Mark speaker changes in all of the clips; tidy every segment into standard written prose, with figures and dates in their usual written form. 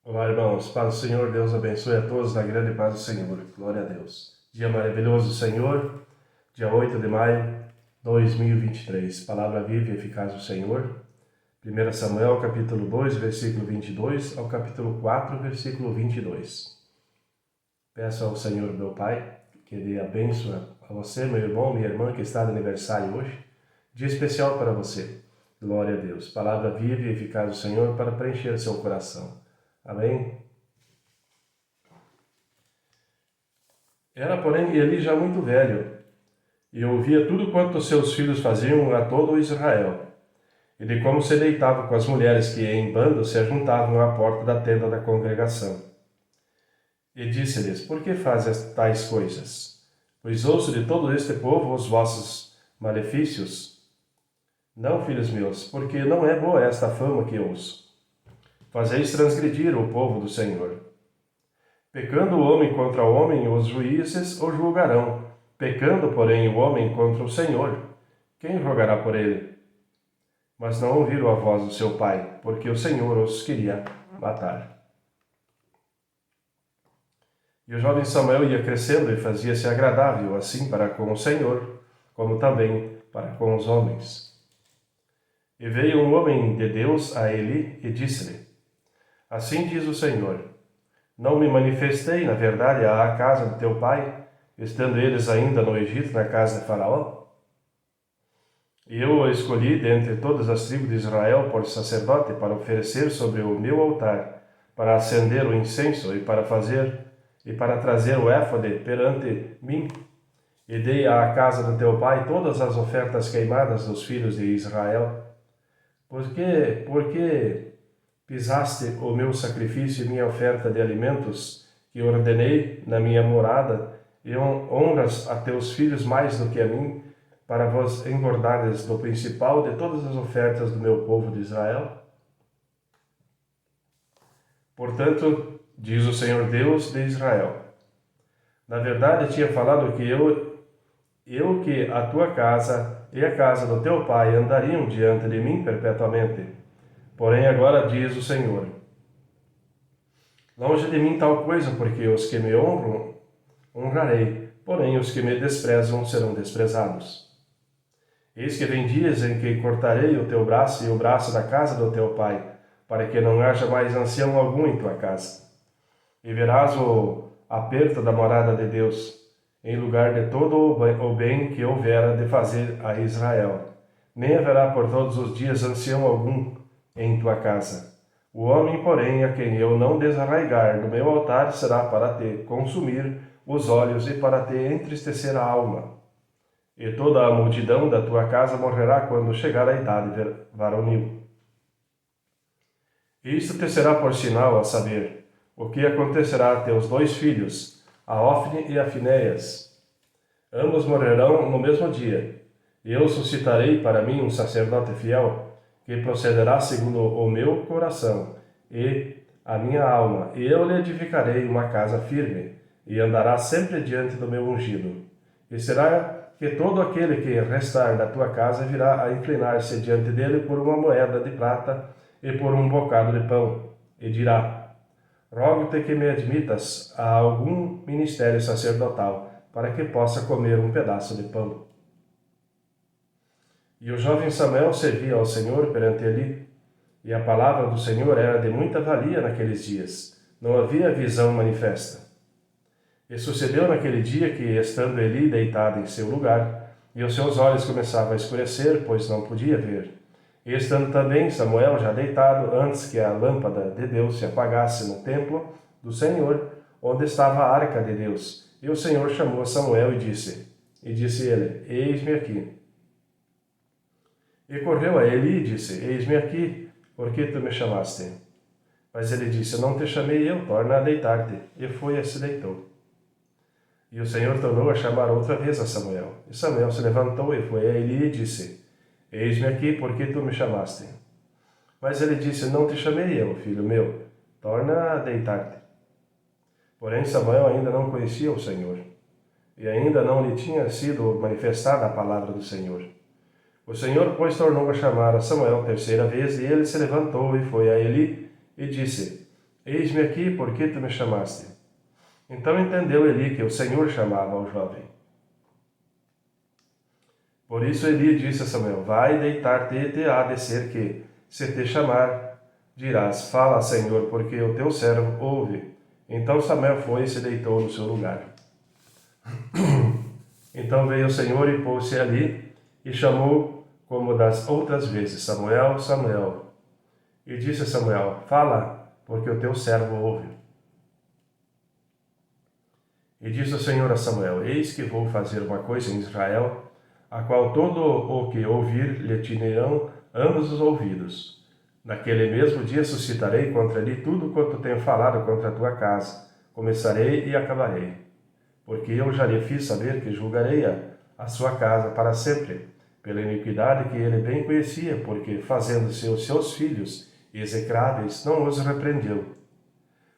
Speaker 1: Olá, irmãos. Paz do Senhor. Deus abençoe a todos na grande paz do Senhor. Glória a Deus. Dia maravilhoso do Senhor, dia 8 de maio de 2023. Palavra viva e eficaz do Senhor. 1 Samuel, capítulo 2, versículo 22 ao capítulo 4, versículo 22. Peço ao Senhor, meu Pai, que dê a bênção a você, meu irmão, minha irmã, que está de aniversário hoje. Dia especial para você. Glória a Deus. Palavra viva e eficaz do Senhor para preencher seu coração. Amém? Era, porém, Eli já muito velho, e ouvia tudo quanto seus filhos faziam a todo o Israel, e de como se deitava com as mulheres que em bando se ajuntavam à porta da tenda da congregação. E disse-lhes: Por que fazes tais coisas? Pois ouço de todo este povo os vossos malefícios. Não, filhos meus, porque não é boa esta fama que ouço. Fazeis transgredir o povo do Senhor. Pecando o homem contra o homem, os juízes o julgarão. Pecando, porém, o homem contra o Senhor, quem rogará por ele? Mas não ouviram a voz do seu pai, porque o Senhor os queria matar. E o jovem Samuel ia crescendo e fazia-se agradável, assim para com o Senhor, como também para com os homens. E veio um homem de Deus a Eli e disse-lhe: Assim diz o Senhor: Não me manifestei, na verdade, à casa de teu pai, estando eles ainda no Egito, na casa de Faraó? E eu o escolhi dentre todas as tribos de Israel por sacerdote para oferecer sobre o meu altar, para acender o incenso e para trazer o éfode perante mim. E dei à casa do teu pai todas as ofertas queimadas dos filhos de Israel. Porque pisaste o meu sacrifício e minha oferta de alimentos, que ordenei na minha morada, e honras a teus filhos mais do que a mim, para vos engordardes do principal de todas as ofertas do meu povo de Israel? Portanto, diz o Senhor Deus de Israel: Na verdade tinha falado que eu que a tua casa e a casa do teu pai andariam diante de mim perpetuamente. Porém agora diz o Senhor: Longe de mim tal coisa, porque os que me honram, honrarei, porém os que me desprezam serão desprezados. Eis que vem dias em que cortarei o teu braço e o braço da casa do teu pai, para que não haja mais ancião algum em tua casa. E verás o aperto da morada de Deus, em lugar de todo o bem que houvera de fazer a Israel. Nem haverá por todos os dias ancião algum em tua casa. O homem, porém, a quem eu não desarraigar do meu altar, será para te consumir os olhos e para te entristecer a alma. E toda a multidão da tua casa morrerá quando chegar a idade varonil. Isto te será por sinal, a saber, o que acontecerá a teus dois filhos, a Ofne e a Finéias. Ambos morrerão no mesmo dia, e eu suscitarei para mim um sacerdote fiel, que procederá segundo o meu coração e a minha alma, e eu lhe edificarei uma casa firme, e andará sempre diante do meu ungido. E será que todo aquele que restar da tua casa virá a inclinar-se diante dele por uma moeda de prata e por um bocado de pão, e dirá: Rogo-te que me admitas a algum ministério sacerdotal, para que possa comer um pedaço de pão. E o jovem Samuel servia ao Senhor perante Eli, e a palavra do Senhor era de muita valia naqueles dias. Não havia visão manifesta. E sucedeu naquele dia que, estando Eli deitado em seu lugar, e os seus olhos começavam a escurecer, pois não podia ver, e estando também Samuel já deitado, antes que a lâmpada de Deus se apagasse no templo do Senhor, onde estava a arca de Deus, e o Senhor chamou a Samuel e disse ele: Eis-me aqui. E correu a Eli e disse: Eis-me aqui, por que tu me chamaste? Mas ele disse: Não te chamei eu, torna a deitar-te. E foi e se deitou. E o Senhor tornou a chamar outra vez a Samuel. E Samuel se levantou e foi a Eli e disse: Eis-me aqui, por que tu me chamaste? Mas ele disse: Não te chamei eu, filho meu, torna a deitar-te. Porém Samuel ainda não conhecia o Senhor, e ainda não lhe tinha sido manifestada a palavra do Senhor. O Senhor, pois, tornou a chamar a Samuel terceira vez, e ele se levantou e foi a Eli e disse: Eis-me aqui, por que tu me chamaste? Então entendeu Eli que o Senhor chamava ao jovem. Por isso Eli disse a Samuel: Vai deitar-te e te há de ser que, se te chamar, dirás: Fala, Senhor, porque o teu servo ouve. Então Samuel foi e se deitou no seu lugar. Então veio o Senhor e pôs-se ali, e chamou como das outras vezes: Samuel, Samuel. E disse a Samuel: Fala, porque o teu servo ouve. E disse o Senhor a Samuel: Eis que vou fazer uma coisa em Israel, a qual todo o que ouvir lhe tinirão ambos os ouvidos. Naquele mesmo dia suscitarei contra ele tudo quanto tenho falado contra a tua casa. Começarei e acabarei. Porque eu já lhe fiz saber que julgarei a sua casa para sempre, pela iniquidade que ele bem conhecia, porque, fazendo-se os seus filhos execráveis, não os repreendeu.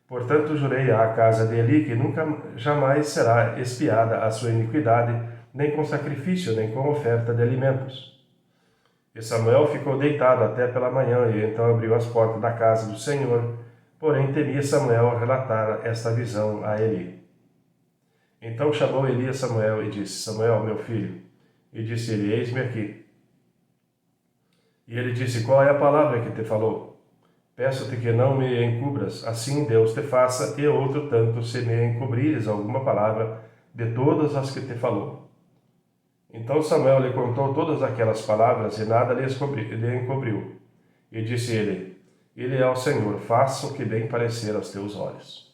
Speaker 1: Portanto, jurei à casa de Eli que nunca jamais será expiada a sua iniquidade, nem com sacrifício, nem com oferta de alimentos. E Samuel ficou deitado até pela manhã, e então abriu as portas da casa do Senhor. Porém, temia Samuel relatar esta visão a Eli. Então chamou Eli a Samuel e disse: Samuel, meu filho. E disse ele: Eis-me aqui. E ele disse: Qual é a palavra que te falou? Peço-te que não me encubras, assim Deus te faça, e outro tanto, se me encobrires alguma palavra de todas as que te falou. Então Samuel lhe contou todas aquelas palavras, e nada lhe encobriu. E disse ele: Ele é o Senhor, faça o que bem parecer aos teus olhos.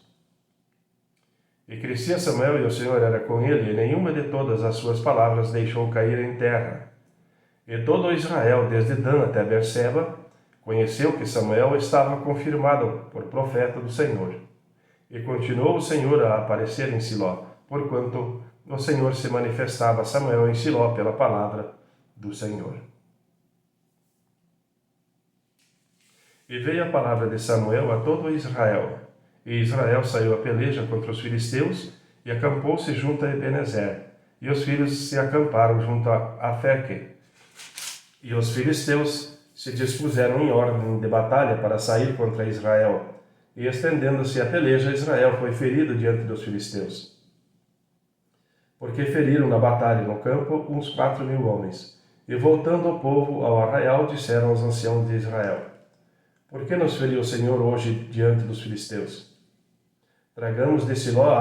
Speaker 1: E crescia Samuel, e o Senhor era com ele, e nenhuma de todas as suas palavras deixou cair em terra. E todo Israel, desde Dan até Berseba, conheceu que Samuel estava confirmado por profeta do Senhor. E continuou o Senhor a aparecer em Siló, porquanto o Senhor se manifestava a Samuel em Siló pela palavra do Senhor. E veio a palavra de Samuel a todo Israel. E Israel saiu a peleja contra os filisteus e acampou-se junto a Ebenezer. E os filhos se acamparam junto a Afeque. E os filisteus se dispuseram em ordem de batalha para sair contra Israel. E estendendo-se a peleja, Israel foi ferido diante dos filisteus. Porque feriram na batalha no campo uns 4.000 homens. E voltando o povo ao arraial, disseram aos anciãos de Israel: Por que nos feriu o Senhor hoje diante dos filisteus? Tragamos de Siló a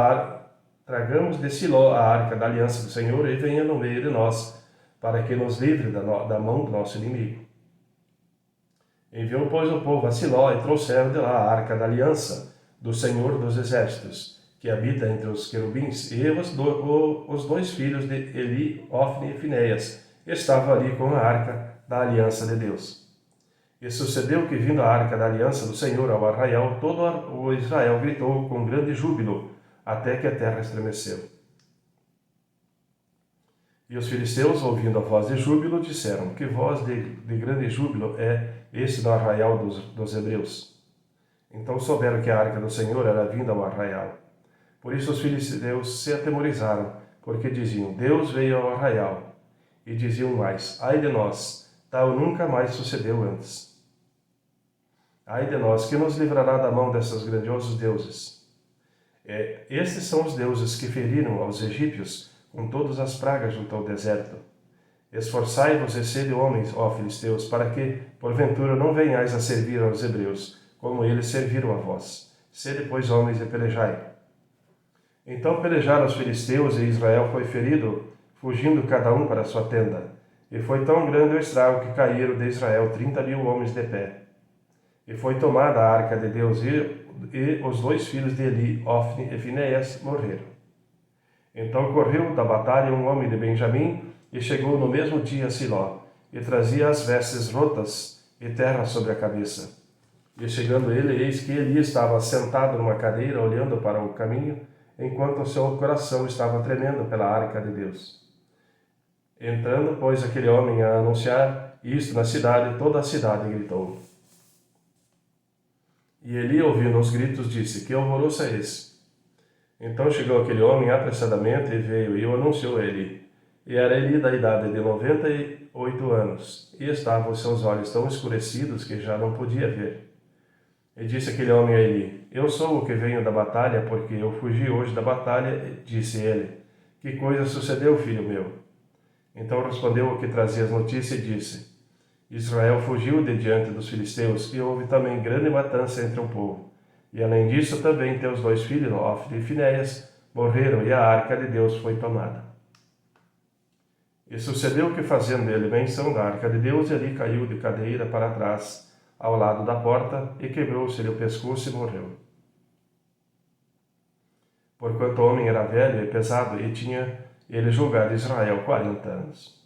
Speaker 1: arca da aliança do Senhor e venha no meio de nós, para que nos livre da mão do nosso inimigo. Enviou, pois, o povo a Siló e trouxeram de lá a arca da aliança do Senhor dos exércitos, que habita entre os querubins, e os dois filhos de Eli, Ofni e Finéias, estavam ali com a arca da aliança de Deus. E sucedeu que, vindo a arca da aliança do Senhor ao arraial, todo o Israel gritou com grande júbilo, até que a terra estremeceu. E os filisteus, ouvindo a voz de júbilo, disseram: Que voz de grande júbilo é esse no arraial dos hebreus? Então souberam que a arca do Senhor era vinda ao arraial. Por isso os filisteus se atemorizaram, porque diziam: Deus veio ao arraial. E diziam mais: Ai de nós, tal nunca mais sucedeu antes. Ai de nós, que nos livrará da mão desses grandiosos deuses? Estes são os deuses que feriram aos egípcios com todas as pragas junto ao deserto. Esforçai-vos e sede homens, ó filisteus, para que, porventura, não venhais a servir aos hebreus, como eles serviram a vós. Sede, pois, homens, e pelejai. Então pelejaram os filisteus, e Israel foi ferido, fugindo cada um para sua tenda. E foi tão grande o estrago que caíram de Israel 30.000 homens de pé. E foi tomada a arca de Deus, e os dois filhos de Eli, Ofni e Finéias, morreram. Então correu da batalha um homem de Benjamim, e chegou no mesmo dia a Siló, e trazia as vestes rotas e terra sobre a cabeça. E chegando ele, eis que Eli estava sentado numa cadeira, olhando para o caminho, enquanto o seu coração estava tremendo pela arca de Deus. Entrando, pois, aquele homem a anunciar isto na cidade, toda a cidade gritou. E Eli, ouvindo os gritos, disse: Que alvoroço é esse? Então chegou aquele homem apressadamente e veio e o anunciou a Eli. E era Eli da idade de 98 anos, e estavam os seus olhos tão escurecidos que já não podia ver. E disse aquele homem a Eli: Eu sou o que venho da batalha, porque eu fugi hoje da batalha. E disse ele: Que coisa sucedeu, filho meu? Então respondeu o que trazia as notícias e disse: Israel fugiu de diante dos filisteus, e houve também grande matança entre o povo. E além disso, também teus 2 filhos, Ofni e Finéias, morreram, e a arca de Deus foi tomada. E sucedeu que, fazendo ele menção da arca de Deus, Eli caiu de cadeira para trás, ao lado da porta, e quebrou-se-lhe o pescoço e morreu. Porquanto o homem era velho e pesado, e tinha ele julgado Israel 40 anos.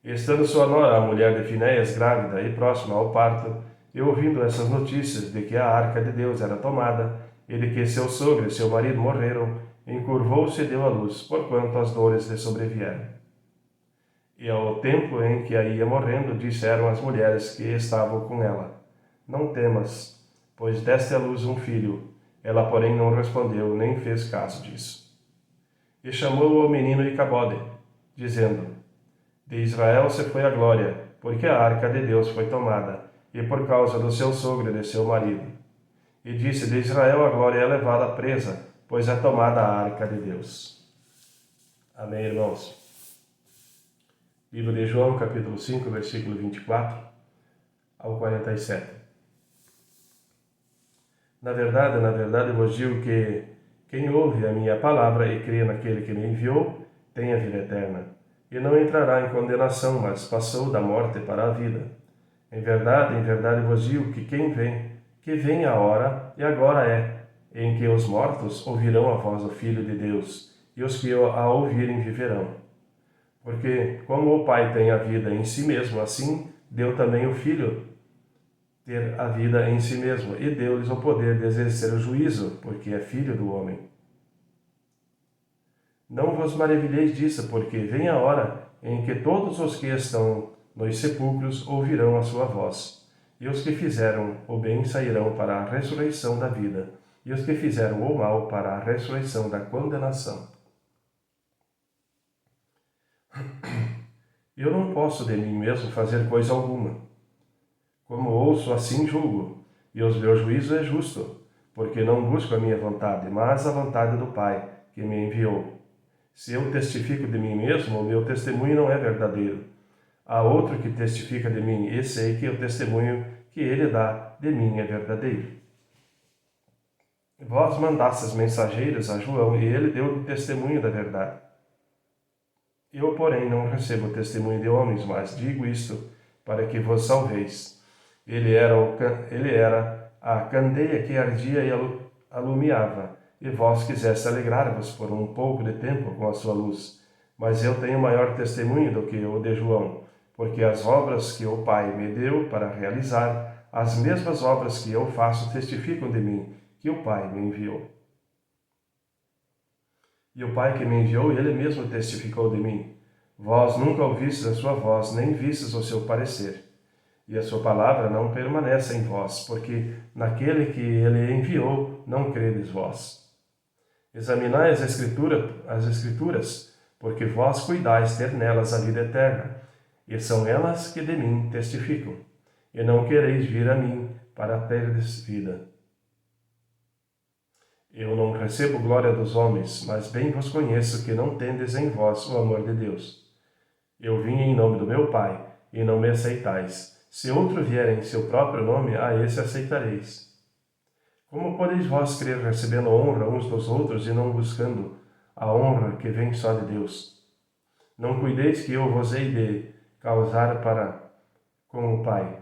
Speaker 1: E estando sua nora, a mulher de Finéias, grávida e próxima ao parto, e ouvindo essas notícias de que a arca de Deus era tomada, e de que seu sogro e seu marido morreram, encurvou-se e deu à luz, porquanto as dores lhe sobrevieram. E ao tempo em que a ia morrendo, disseram as mulheres que estavam com ela: Não temas, pois deste à luz um filho. Ela, porém, não respondeu, nem fez caso disso. E chamou ao menino Icabode, dizendo: De Israel se foi a glória, porque a arca de Deus foi tomada, e por causa do seu sogro e de seu marido. E disse: De Israel a glória é levada presa, pois é tomada a arca de Deus. Amém, irmãos? Livro de João, capítulo 5, versículo 24 ao 47. Na verdade vos digo que quem ouve a minha palavra e crê naquele que me enviou, tem a vida eterna, e não entrará em condenação, mas passou da morte para a vida. Em verdade vos digo que que vem a hora, e agora é, em que os mortos ouvirão a voz do Filho de Deus, e os que a ouvirem viverão. Porque, como o Pai tem a vida em si mesmo, assim deu também o Filho ter a vida em si mesmo, e deu-lhes o poder de exercer o juízo, porque é filho do homem. Não vos maravilheis disso, porque vem a hora em que todos os que estão nos sepulcros ouvirão a sua voz, e os que fizeram o bem sairão para a ressurreição da vida, e os que fizeram o mal para a ressurreição da condenação. Eu não posso de mim mesmo fazer coisa alguma. Como ouço, assim julgo, e o meu juízo é justo, porque não busco a minha vontade, mas a vontade do Pai, que me enviou. Se eu testifico de mim mesmo, o meu testemunho não é verdadeiro. Há outro que testifica de mim, e sei que o testemunho que ele dá de mim é verdadeiro. Vós mandastes mensageiros a João, e ele deu testemunho da verdade. Eu, porém, não recebo testemunho de homens, mas digo isto para que vos salveis. Ele era a candeia que ardia e alumiava, e vós quiseste alegrar-vos por um pouco de tempo com a sua luz. Mas eu tenho maior testemunho do que o de João, porque as obras que o Pai me deu para realizar, as mesmas obras que eu faço testificam de mim, que o Pai me enviou. E o Pai que me enviou, ele mesmo testificou de mim. Vós nunca ouvistes a sua voz, nem vistes o seu parecer. E a sua palavra não permanece em vós, porque naquele que ele enviou não credes vós. Examinai as Escrituras, porque vós cuidais ter nelas a vida eterna, e são elas que de mim testificam. E não quereis vir a mim para terdes vida. Eu não recebo glória dos homens, mas bem vos conheço que não tendes em vós o amor de Deus. Eu vim em nome do meu Pai, e não me aceitais. Se outro vier em seu próprio nome, a esse aceitareis. Como podeis vós crer recebendo honra uns dos outros e não buscando a honra que vem só de Deus? Não cuideis que eu vos hei de causar para com o Pai.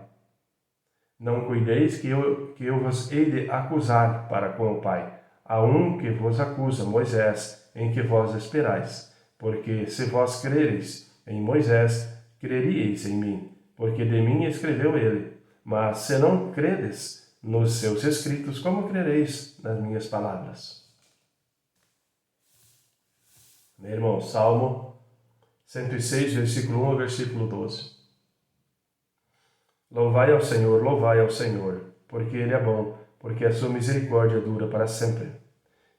Speaker 1: Não cuideis que eu vos hei de acusar para com o Pai. Há um que vos acusa, Moisés, em que vós esperais. Porque se vós crereis em Moisés, creríeis em mim, porque de mim escreveu ele. Mas se não credes nos seus escritos, como crereis nas minhas palavras? Meu irmão, Salmo 106, versículo 1 ao versículo 12. Louvai ao Senhor, porque Ele é bom, porque a sua misericórdia dura para sempre.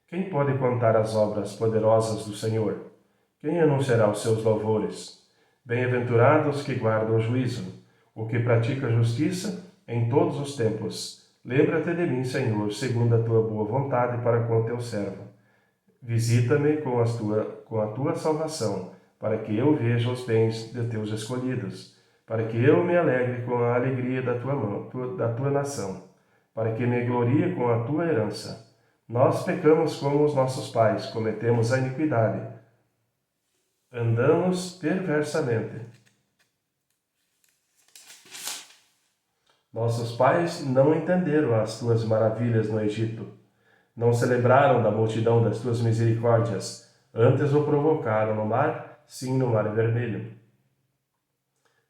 Speaker 1: Quem pode contar as obras poderosas do Senhor? Quem anunciará os seus louvores? Bem-aventurados que guardam o juízo, o que pratica a justiça em todos os tempos. Lembra-te de mim, Senhor, segundo a tua boa vontade para com o teu servo. Visita-me com a tua salvação, para que eu veja os bens de teus escolhidos, para que eu me alegre com a alegria da tua nação, para que me glorie com a tua herança. Nós pecamos como os nossos pais, cometemos a iniquidade, andamos perversamente. Nossos pais não entenderam as tuas maravilhas no Egito, não se lembraram da multidão das tuas misericórdias, antes o provocaram no mar, sim, no mar vermelho.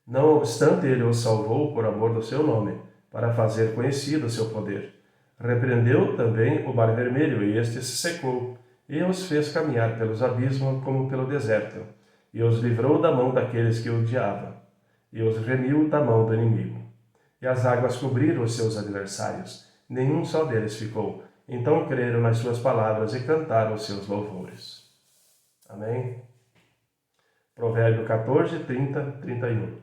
Speaker 1: Não obstante, ele os salvou por amor do seu nome, para fazer conhecido o seu poder. Repreendeu também o mar vermelho, e este se secou, e os fez caminhar pelos abismos como pelo deserto, e os livrou da mão daqueles que o odiavam, e os remiu da mão do inimigo. E as águas cobriram os seus adversários, nenhum só deles ficou. Então creram nas suas palavras e cantaram os seus louvores. Amém? Provérbio 14, 30, 31.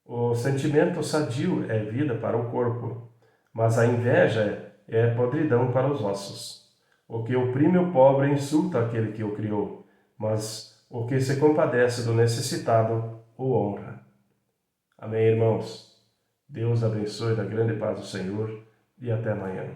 Speaker 1: O sentimento sadio é vida para o corpo, mas a inveja é podridão para os ossos. O que oprime o pobre insulta aquele que o criou, mas o que se compadece do necessitado o honra. Amém, irmãos? Deus abençoe da grande paz do Senhor e até amanhã.